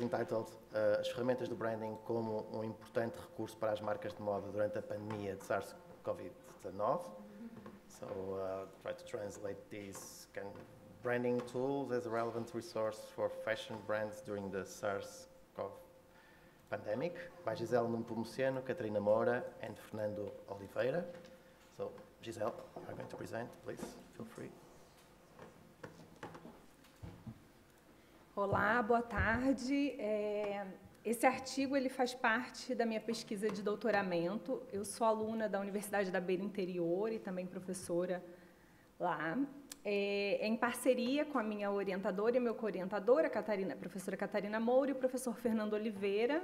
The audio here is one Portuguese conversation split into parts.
entitled As ferramentas do branding como um importante recurso para as marcas de moda durante a pandemia de SARS-CoV-19. So, try to translate these branding tools as a relevant resource for fashion brands during the SARS-CoV pandemic, by Gisele Nepomuceno, Catarina Moura, and Fernando Oliveira. So, Gisele, you're going to present, please, feel free. Olá, boa tarde. Esse artigo ele faz parte da minha pesquisa de doutoramento. Eu sou aluna da Universidade da Beira Interior e também professora lá. Em parceria com a minha orientadora e meu co-orientador, a professora Catarina Moura e o professor Fernando Oliveira,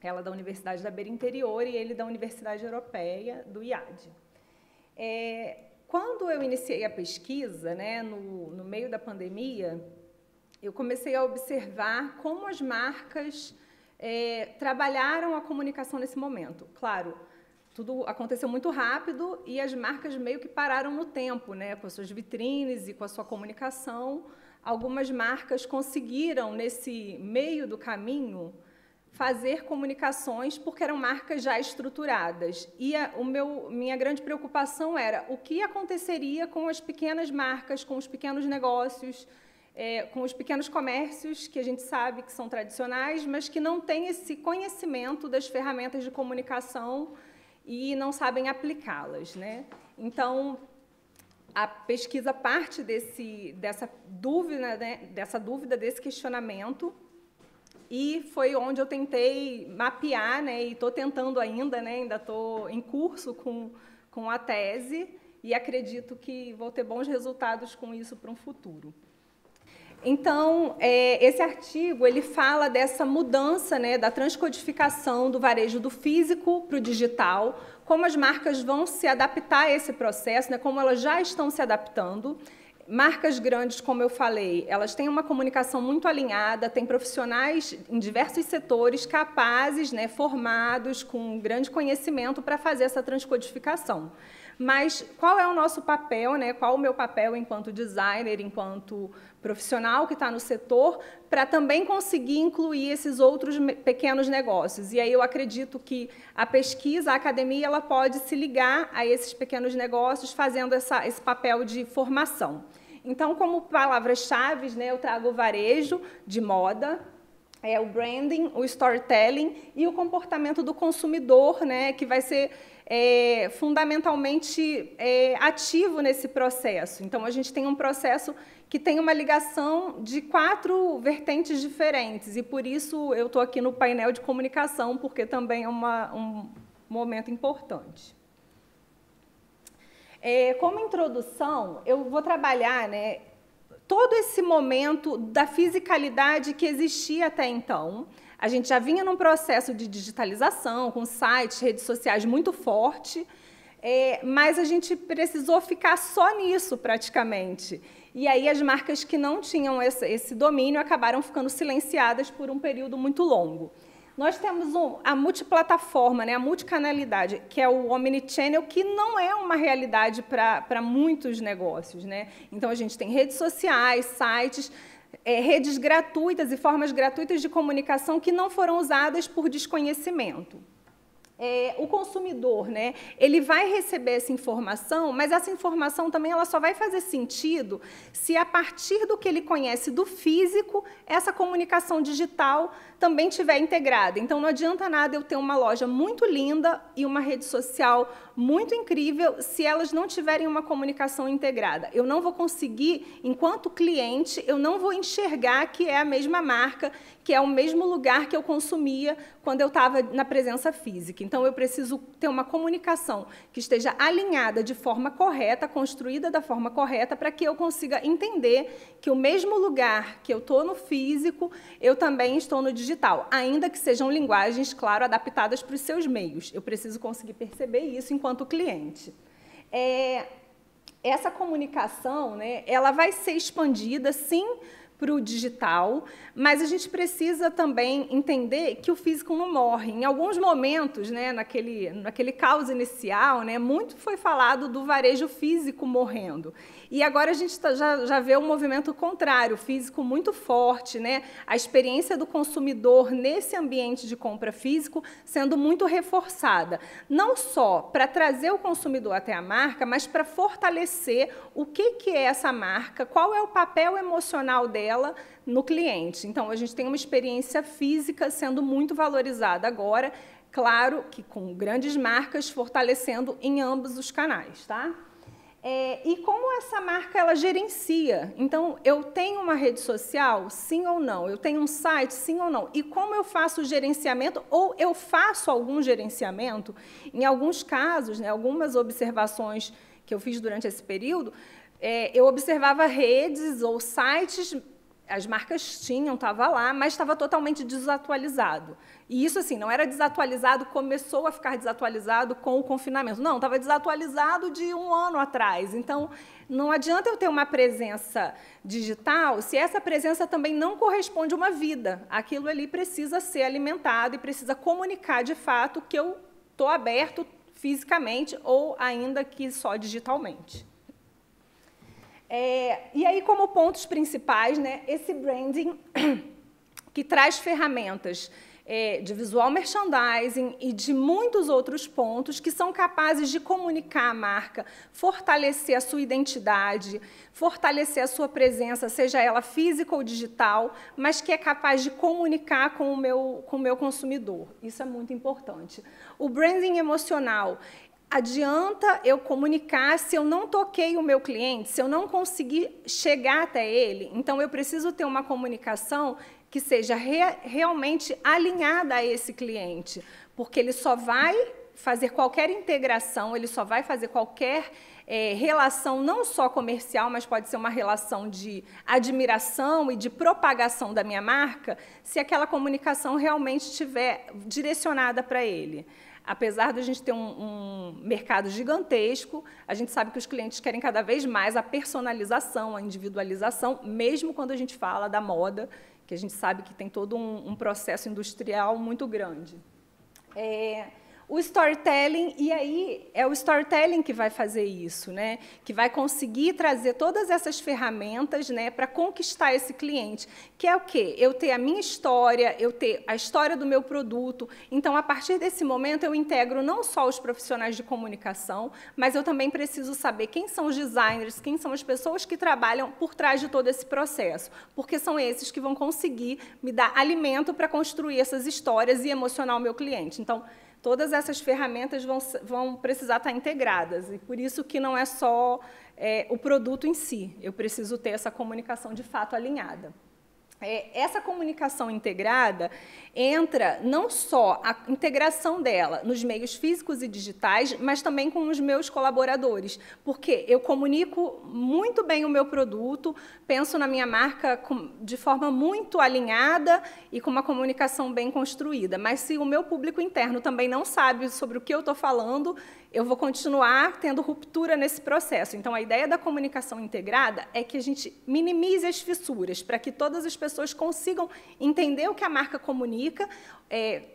ela da Universidade da Beira Interior e ele da Universidade Europeia, do IAD. Quando eu iniciei a pesquisa, né, no meio da pandemia, eu comecei a observar como as marcas trabalharam a comunicação nesse momento. Claro, tudo aconteceu muito rápido e as marcas meio que pararam no tempo, né, com as suas vitrines e com a sua comunicação. Algumas marcas conseguiram, nesse meio do caminho, fazer comunicações porque eram marcas já estruturadas. E minha grande preocupação era o que aconteceria com as pequenas marcas, com os pequenos negócios, com os pequenos comércios, que a gente sabe que são tradicionais, mas que não têm esse conhecimento das ferramentas de comunicação e não sabem aplicá-las, né? Então, a pesquisa parte dessa dúvida, né, desse questionamento, e foi onde eu tentei mapear, né, e estou tentando ainda, né, ainda estou em curso com a tese, e acredito que vou ter bons resultados com isso para um futuro. Então, esse artigo ele fala dessa mudança, né, da transcodificação do varejo do físico para o digital, como as marcas vão se adaptar a esse processo, né, como elas já estão se adaptando. Marcas grandes, como eu falei, elas têm uma comunicação muito alinhada, têm profissionais em diversos setores capazes, né, formados, com grande conhecimento para fazer essa transcodificação. Mas qual é o nosso papel, né? Qual o meu papel enquanto designer, enquanto profissional que está no setor, para também conseguir incluir esses outros pequenos negócios? E aí eu acredito que a pesquisa, a academia, ela pode se ligar a esses pequenos negócios, fazendo esse papel de formação. Então, como palavras-chave, né, eu trago o varejo de moda, o branding, o storytelling e o comportamento do consumidor, né, que vai ser fundamentalmente ativo nesse processo. Então, a gente tem um processo que tem uma ligação de 4 vertentes diferentes, e por isso eu estou aqui no painel de comunicação, porque também é um momento importante. Como introdução, eu vou trabalhar, né, todo esse momento da fisicalidade que existia até então. A gente já vinha num processo de digitalização, com sites, redes sociais muito forte, mas a gente precisou ficar só nisso, praticamente. E aí as marcas que não tinham esse domínio acabaram ficando silenciadas por um período muito longo. Nós temos a multiplataforma, né, a multicanalidade, que é o omnichannel, que não é uma realidade para muitos negócios, né? Então, a gente tem redes sociais, sites, redes gratuitas e formas gratuitas de comunicação que não foram usadas por desconhecimento. O consumidor, né, ele vai receber essa informação, mas essa informação também ela só vai fazer sentido se, a partir do que ele conhece do físico, essa comunicação digital também estiver integrada. Então, não adianta nada eu ter uma loja muito linda e uma rede social muito incrível se elas não tiverem uma comunicação integrada. Eu não vou conseguir, enquanto cliente, eu não vou enxergar que é a mesma marca, que é o mesmo lugar que eu consumia quando eu estava na presença física. Então, eu preciso ter uma comunicação que esteja alinhada de forma correta, construída da forma correta, para que eu consiga entender que o mesmo lugar que eu estou no físico, eu também estou no digital, ainda que sejam linguagens, claro, adaptadas para os seus meios. Eu preciso conseguir perceber isso enquanto cliente. Essa comunicação, né, ela vai ser expandida, sim, para o digital, mas a gente precisa também entender que o físico não morre. Em alguns momentos, né, naquele caos inicial, né, muito foi falado do varejo físico morrendo. E agora a gente já vê um movimento contrário, o físico muito forte, né, a experiência do consumidor nesse ambiente de compra físico sendo muito reforçada. Não só para trazer o consumidor até a marca, mas para fortalecer o que é essa marca, qual é o papel emocional dela no cliente. Então, a gente tem uma experiência física sendo muito valorizada agora, claro que com grandes marcas fortalecendo em ambos os canais, tá? E como essa marca ela gerencia? Então, eu tenho uma rede social, sim ou não? Eu tenho um site, sim ou não? E como eu faço o gerenciamento, ou eu faço algum gerenciamento? Em alguns casos, né, algumas observações que eu fiz durante esse período, eu observava redes ou sites, as marcas tinham, estava lá, mas estava totalmente desatualizado. E isso, assim, não era desatualizado, começou a ficar desatualizado com o confinamento. Não, estava desatualizado de 1 ano atrás. Então, não adianta eu ter uma presença digital se essa presença também não corresponde a uma vida. Aquilo ali precisa ser alimentado e precisa comunicar, de fato, que eu estou aberto fisicamente ou ainda que só digitalmente. E aí, como pontos principais, né, esse branding que traz ferramentas de visual merchandising e de muitos outros pontos que são capazes de comunicar a marca, fortalecer a sua identidade, fortalecer a sua presença, seja ela física ou digital, mas que é capaz de comunicar com o meu consumidor. Isso é muito importante. O branding emocional. Adianta eu comunicar se eu não toquei o meu cliente, se eu não conseguir chegar até ele. Então, eu preciso ter uma comunicação que seja realmente alinhada a esse cliente, porque ele só vai fazer qualquer integração, ele só vai fazer qualquer relação, não só comercial, mas pode ser uma relação de admiração e de propagação da minha marca, se aquela comunicação realmente estiver direcionada para ele. Apesar de a gente ter um mercado gigantesco, a gente sabe que os clientes querem cada vez mais a personalização, a individualização, mesmo quando a gente fala da moda, que a gente sabe que tem todo um processo industrial muito grande. O storytelling, e aí é o storytelling que vai fazer isso, né? Que vai conseguir trazer todas essas ferramentas, né, para conquistar esse cliente, que é o quê? Eu ter a minha história, eu ter a história do meu produto. Então, a partir desse momento, eu integro não só os profissionais de comunicação, mas eu também preciso saber quem são os designers, quem são as pessoas que trabalham por trás de todo esse processo, porque são esses que vão conseguir me dar alimento para construir essas histórias e emocionar o meu cliente. Então, todas essas ferramentas vão precisar estar integradas, e por isso que não é só o produto em si, eu preciso ter essa comunicação de fato alinhada. Essa comunicação integrada entra não só a integração dela nos meios físicos e digitais, mas também com os meus colaboradores, porque eu comunico muito bem o meu produto, penso na minha marca de forma muito alinhada e com uma comunicação bem construída, mas se o meu público interno também não sabe sobre o que eu estou falando, eu vou continuar tendo ruptura nesse processo. Então, a ideia da comunicação integrada é que a gente minimize as fissuras, para que todas as pessoas consigam entender o que a marca comunica,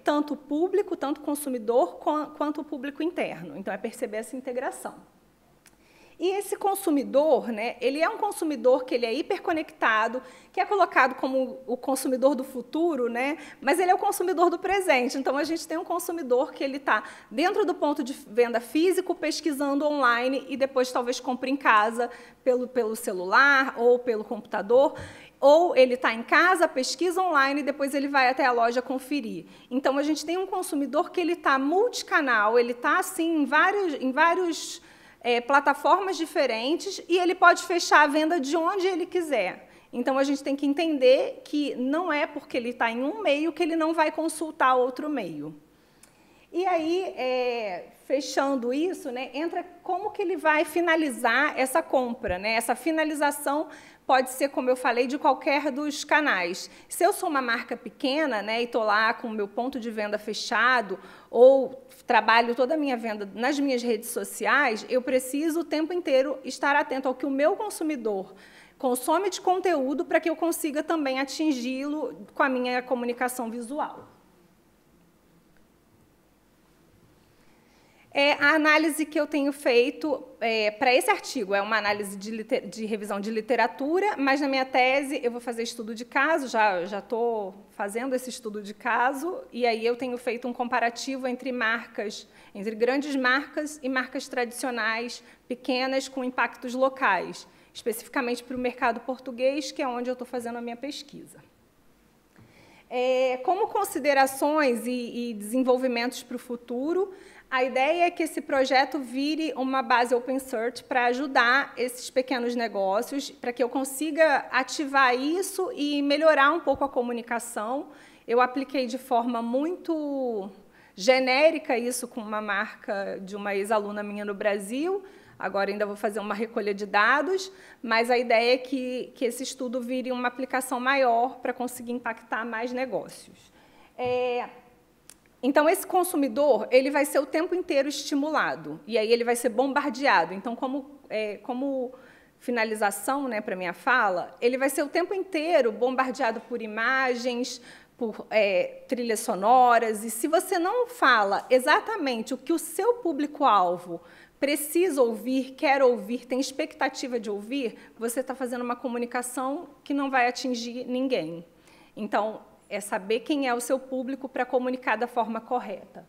tanto o público, tanto o consumidor, quanto o público interno. Então, é perceber essa integração. E esse consumidor, né, ele é um consumidor que ele é hiperconectado, que é colocado como o consumidor do futuro, né, mas ele é o consumidor do presente. Então, a gente tem um consumidor que ele está dentro do ponto de venda físico, pesquisando online e depois talvez compre em casa pelo celular ou pelo computador, ou ele está em casa, pesquisa online e depois ele vai até a loja conferir. Então, a gente tem um consumidor que ele está multicanal, ele está assim, em vários plataformas diferentes e ele pode fechar a venda de onde ele quiser. Então, a gente tem que entender que não é porque ele está em um meio que ele não vai consultar outro meio. E aí, fechando isso, né, entra como que ele vai finalizar essa compra, né, essa finalização pode ser, como eu falei, de qualquer dos canais. Se eu sou uma marca pequena, né, e estou lá com o meu ponto de venda fechado, ou trabalho toda a minha venda nas minhas redes sociais, eu preciso o tempo inteiro estar atento ao que o meu consumidor consome de conteúdo para que eu consiga também atingi-lo com a minha comunicação visual. A análise que eu tenho feito para esse artigo é uma análise de revisão de literatura, mas na minha tese eu vou fazer estudo de caso, já estou fazendo esse estudo de caso, e aí eu tenho feito um comparativo entre marcas, entre grandes marcas e marcas tradicionais, pequenas, com impactos locais, especificamente para o mercado português, que é onde eu estou fazendo a minha pesquisa. Como considerações e desenvolvimentos para o futuro, a ideia é que esse projeto vire uma base open source para ajudar esses pequenos negócios, para que eu consiga ativar isso e melhorar um pouco a comunicação. Eu apliquei de forma muito genérica isso com uma marca de uma ex-aluna minha no Brasil. Agora ainda vou fazer uma recolha de dados, mas a ideia é que esse estudo vire uma aplicação maior para conseguir impactar mais negócios. Então, esse consumidor ele vai ser o tempo inteiro estimulado, e aí ele vai ser bombardeado. Então, como finalização, né, para a minha fala, ele vai ser o tempo inteiro bombardeado por imagens, por trilhas sonoras, e se você não fala exatamente o que o seu público-alvo precisa ouvir, quer ouvir, tem expectativa de ouvir, você está fazendo uma comunicação que não vai atingir ninguém. Então, é saber quem é o seu público para comunicar da forma correta.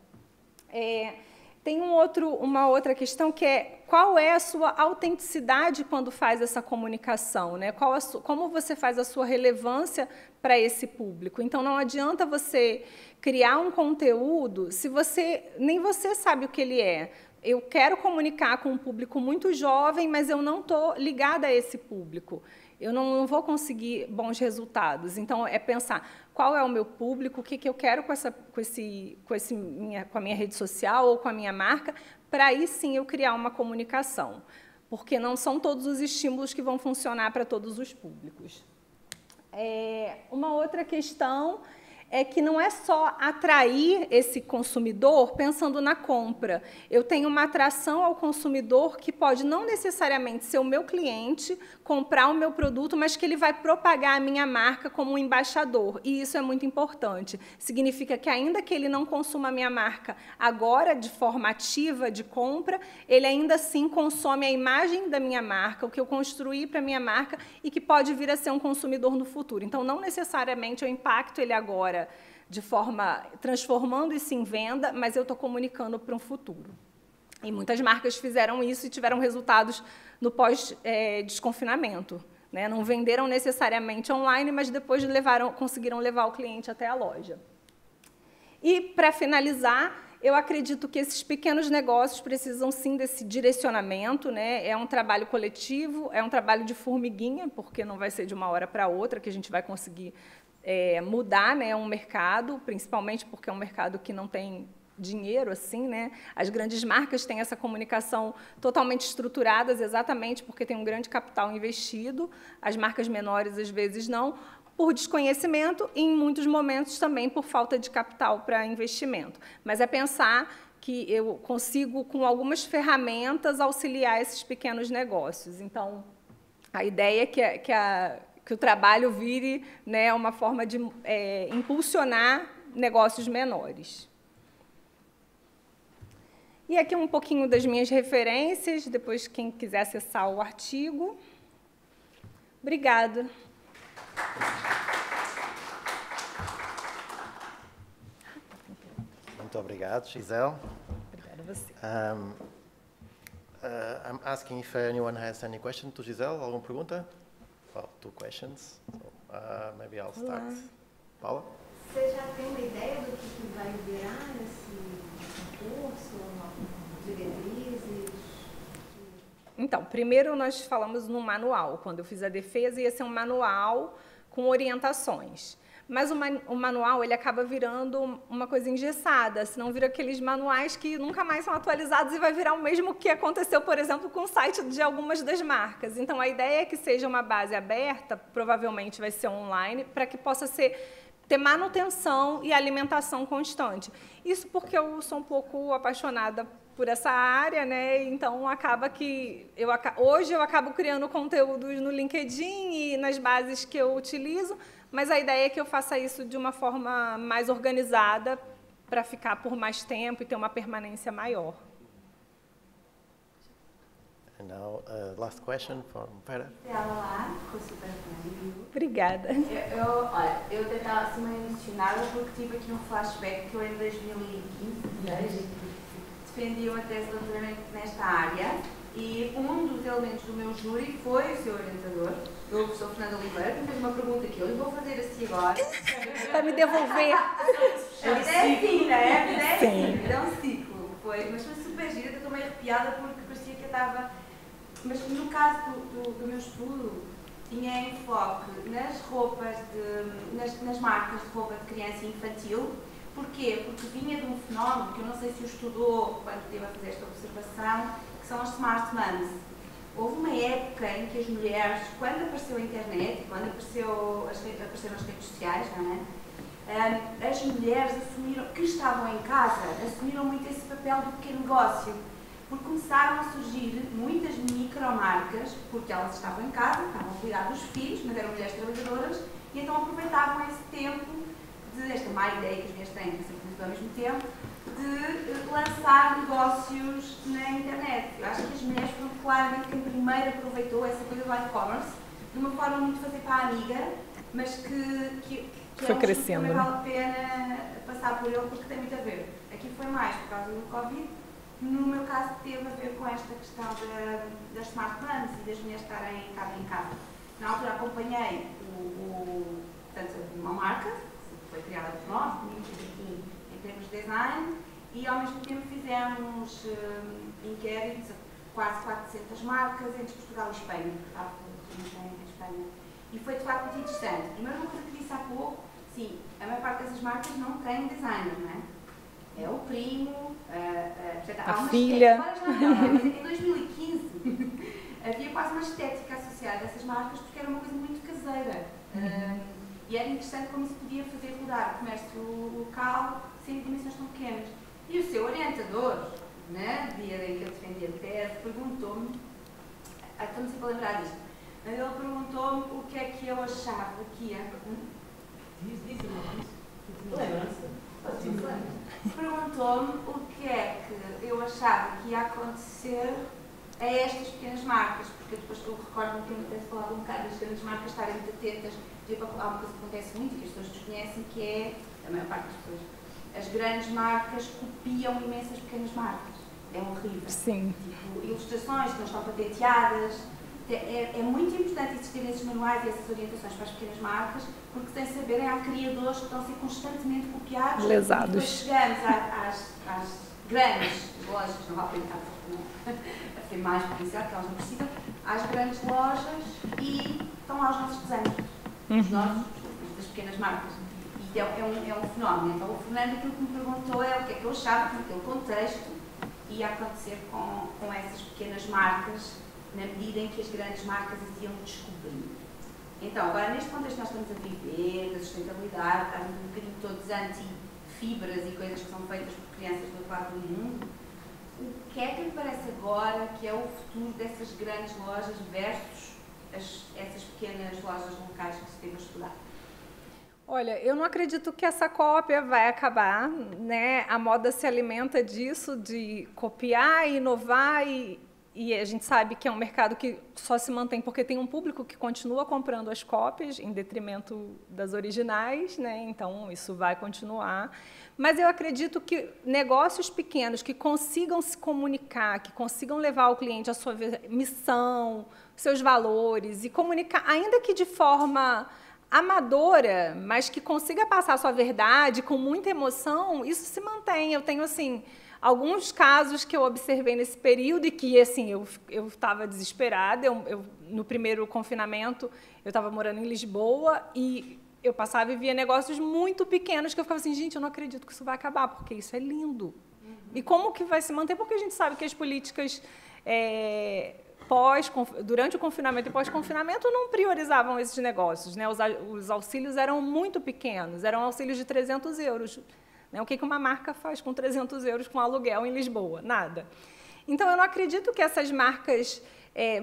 Tem uma outra questão que é qual é a sua autenticidade quando faz essa comunicação, né? Como você faz a sua relevância para esse público. Então, não adianta você criar um conteúdo se nem você sabe o que ele é. Eu quero comunicar com um público muito jovem, mas eu não estou ligada a esse público. Eu não vou conseguir bons resultados. Então, é pensar qual é o meu público, o que eu quero com a minha rede social ou com a minha marca, para aí sim eu criar uma comunicação. Porque não são todos os estímulos que vão funcionar para todos os públicos. Uma outra questão é que não é só atrair esse consumidor pensando na compra. Eu tenho uma atração ao consumidor que pode não necessariamente ser o meu cliente, comprar o meu produto, mas que ele vai propagar a minha marca como um embaixador. E isso é muito importante. Significa que, ainda que ele não consuma a minha marca agora, de forma ativa, de compra, ele ainda assim consome a imagem da minha marca, o que eu construí para a minha marca, e que pode vir a ser um consumidor no futuro. Então, não necessariamente eu impacto ele agora de forma transformando isso em venda, mas eu estou comunicando para um futuro. E muitas marcas fizeram isso e tiveram resultados no pós-desconfinamento. Né? Não venderam necessariamente online, mas depois conseguiram levar o cliente até a loja. E, para finalizar, eu acredito que esses pequenos negócios precisam, sim, desse direcionamento. Né? É um trabalho coletivo, é um trabalho de formiguinha, porque não vai ser de uma hora para outra que a gente vai conseguir mudar, né, um mercado, principalmente porque é um mercado que não tem dinheiro, assim, né? As grandes marcas têm essa comunicação totalmente estruturadas, exatamente porque tem um grande capital investido. As marcas menores, às vezes, não, por desconhecimento e, em muitos momentos, também por falta de capital para investimento. Mas é pensar que eu consigo, com algumas ferramentas, auxiliar esses pequenos negócios. Então, a ideia é que o trabalho vire, né, uma forma de impulsionar negócios menores. E aqui um pouquinho das minhas referências, depois quem quiser acessar o artigo. Obrigada. Muito obrigado, Gisele. Obrigada a você. I'm asking if anyone has any question to Gisele. Alguma pergunta? Well, 2 questions. So, maybe I'll start. Olá. Paula? Você já tem uma ideia do que vai virar esse concurso, diretrizes? Então, primeiro nós falamos no manual. Quando eu fiz a defesa, ia ser um manual com orientações. Mas o manual, ele acaba virando uma coisa engessada, senão vira aqueles manuais que nunca mais são atualizados e vai virar o mesmo que aconteceu, por exemplo, com o site de algumas das marcas. Então, a ideia é que seja uma base aberta, provavelmente vai ser online, para que possa ter manutenção e alimentação constante. Isso porque eu sou um pouco apaixonada por essa área, né? Então, acaba que hoje eu acabo criando conteúdos no LinkedIn e nas bases que eu utilizo, mas a ideia é que eu faça isso de uma forma mais organizada para ficar por mais tempo e ter uma permanência maior. And now, last question from Vera. Olá, ficou super bem. Obrigada. Olha, eu até estava assim meio emocionada porque tive aqui um flashback que eu em 2015 defendi uma tese de doutoramento nesta área e um dos elementos do meu júri foi o seu orientador, o professor Fernando Oliveira, que me fez uma pergunta que eu lhe vou fazer assim agora. Para me devolver. A vida é assim, não é? A vida é Sim. assim, a vida é um ciclo. Mas foi super gira, eu estou meio arrepiada porque parecia que eu estava... Mas no caso do meu estudo, tinha enfoque nas roupas, nas marcas de roupa de criança e infantil. Porquê? Porque vinha de um fenómeno que eu não sei se o estudou quando esteve a fazer esta observação, que são as smart moms. Houve uma época em que as mulheres, quando apareceu a internet, quando apareceram as redes sociais, não é? As mulheres que estavam em casa, assumiram muito esse papel do pequeno negócio. Porque começaram a surgir muitas micromarcas, porque elas estavam em casa, estavam a cuidar dos filhos, mas eram mulheres trabalhadoras, e então aproveitavam esse tempo esta má ideia que as mulheres têm, que sempre tudo ao mesmo tempo, de lançar negócios na internet. Eu acho que as mulheres foram claramente quem primeiro aproveitou essa coisa do e-commerce, de uma forma muito fazer para a amiga, mas que foi crescendo, também vale a pena passar por ele, porque tem muito a ver. Aqui foi mais por causa do Covid. No meu caso, teve a ver com esta questão das smart moms e das mulheres estarem em casa. Na altura, acompanhei portanto, uma marca, que foi criada por nós, comigo aqui em termos de design, e ao mesmo tempo fizemos inquéritos a quase 400 marcas entre Portugal e Espanha, que estava em Espanha. E foi de facto muito interessante. Primeiro, uma coisa que disse há pouco, sim, a maior parte dessas marcas não tem designer, não é? É o primo, portanto, há uma filha. Mas em 2015 havia quase uma estética associada a essas marcas porque era uma coisa muito caseira. E era interessante como isso podia fazer rodar o comércio local sem dimensões tão pequenas. E o seu orientador, né, no dia em que eu defendi a tese, perguntou-me, estou-me sempre a lembrar disto, mas ele perguntou-me o que é que eu achava que ia... Perguntou-me o que é que eu achava que ia acontecer a estas pequenas marcas, porque depois eu recordo-me que eu até falava um bocado das grandes marcas estarem muito atentas. Há uma coisa que acontece muito e que as pessoas desconhecem, que é, a maior parte das pessoas, as grandes marcas copiam imensas pequenas marcas. É horrível. Sim. Tipo, ilustrações que não estão patenteadas. É muito importante existirem esses manuais e essas orientações para as pequenas marcas, porque sem saberem, há criadores que estão a ser constantemente copiados. Lesados. E depois chegamos às grandes lojas, não vale a pena a ser mais potencial, porque elas não precisam, às grandes lojas e estão lá os nossos desenhos, os nossos, das pequenas marcas. E é um fenómeno. Então, o Fernando, aquilo que me perguntou é o que é que eu achava que naquele contexto ia acontecer com essas pequenas marcas, na medida em que as grandes marcas as iam descobrir. Então, agora, neste contexto que nós estamos a viver, da sustentabilidade, estamos um bocadinho todos anti-fibras e coisas que são feitas por crianças do outro lado do mundo, o que é que lhe parece agora que é o futuro dessas grandes lojas versus essas pequenas lojas locais que se esteve a estudar? Olha, eu não acredito que essa cópia vai acabar, né? A moda se alimenta disso, de copiar, inovar e a gente sabe que é um mercado que só se mantém porque tem um público que continua comprando as cópias em detrimento das originais, né? Então isso vai continuar. Mas eu acredito que negócios pequenos que consigam se comunicar, que consigam levar ao cliente a sua missão, seus valores e comunicar, ainda que de forma amadora, mas que consiga passar a sua verdade com muita emoção, isso se mantém. Eu tenho assim alguns casos que eu observei nesse período e que assim eu estava desesperada. No primeiro confinamento eu estava morando em Lisboa e eu passava e via negócios muito pequenos que eu ficava assim, gente, eu não acredito que isso vai acabar, porque isso é lindo. E como que vai se manter? Porque a gente sabe que as políticas durante o confinamento e pós-confinamento não priorizavam esses negócios, né? Os auxílios eram muito pequenos, eram auxílios de 300 euros. Né? O que uma marca faz com 300 euros com aluguel em Lisboa? Nada. Então, eu não acredito que essas marcas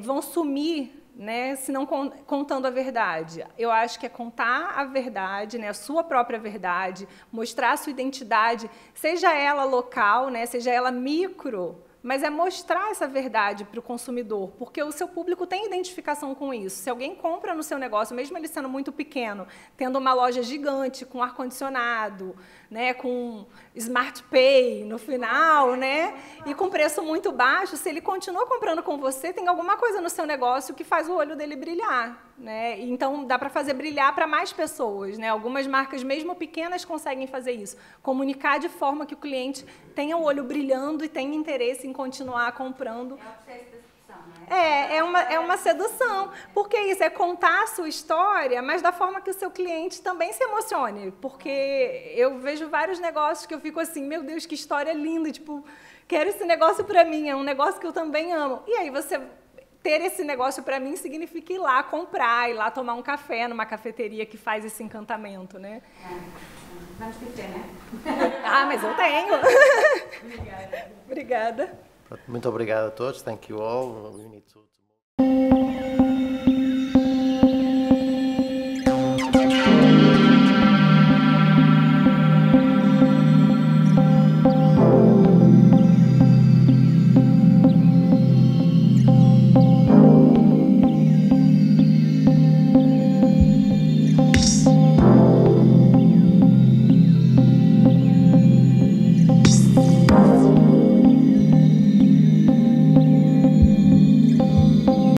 vão sumir, né, se não contando a verdade. Eu acho que é contar a verdade, né, a sua própria verdade, mostrar a sua identidade, seja ela local, né, seja ela micro, mas é mostrar essa verdade para o consumidor, porque o seu público tem identificação com isso. Se alguém compra no seu negócio, mesmo ele sendo muito pequeno, tendo uma loja gigante, com ar-condicionado, né, com Smart Pay no final, né, e com preço muito baixo, se ele continua comprando com você, tem alguma coisa no seu negócio que faz o olho dele brilhar. Né? Então, dá para fazer brilhar para mais pessoas. Né? Algumas marcas, mesmo pequenas, conseguem fazer isso. Comunicar de forma que o cliente tenha o olho brilhando e tenha interesse em continuar comprando. É o processo da sedução, não é? É uma sedução. Porque isso é contar a sua história, mas da forma que o seu cliente também se emocione. Porque eu vejo vários negócios que eu fico assim, meu Deus, que história linda. Tipo, quero esse negócio para mim, é um negócio que eu também amo. E aí você... Ter esse negócio, para mim, significa ir lá comprar, ir lá tomar um café numa cafeteria que faz esse encantamento, né? Vamos ter fé, né? Ah, mas eu tenho. Obrigada. Obrigada. Muito obrigado a todos. Thank you all. We need to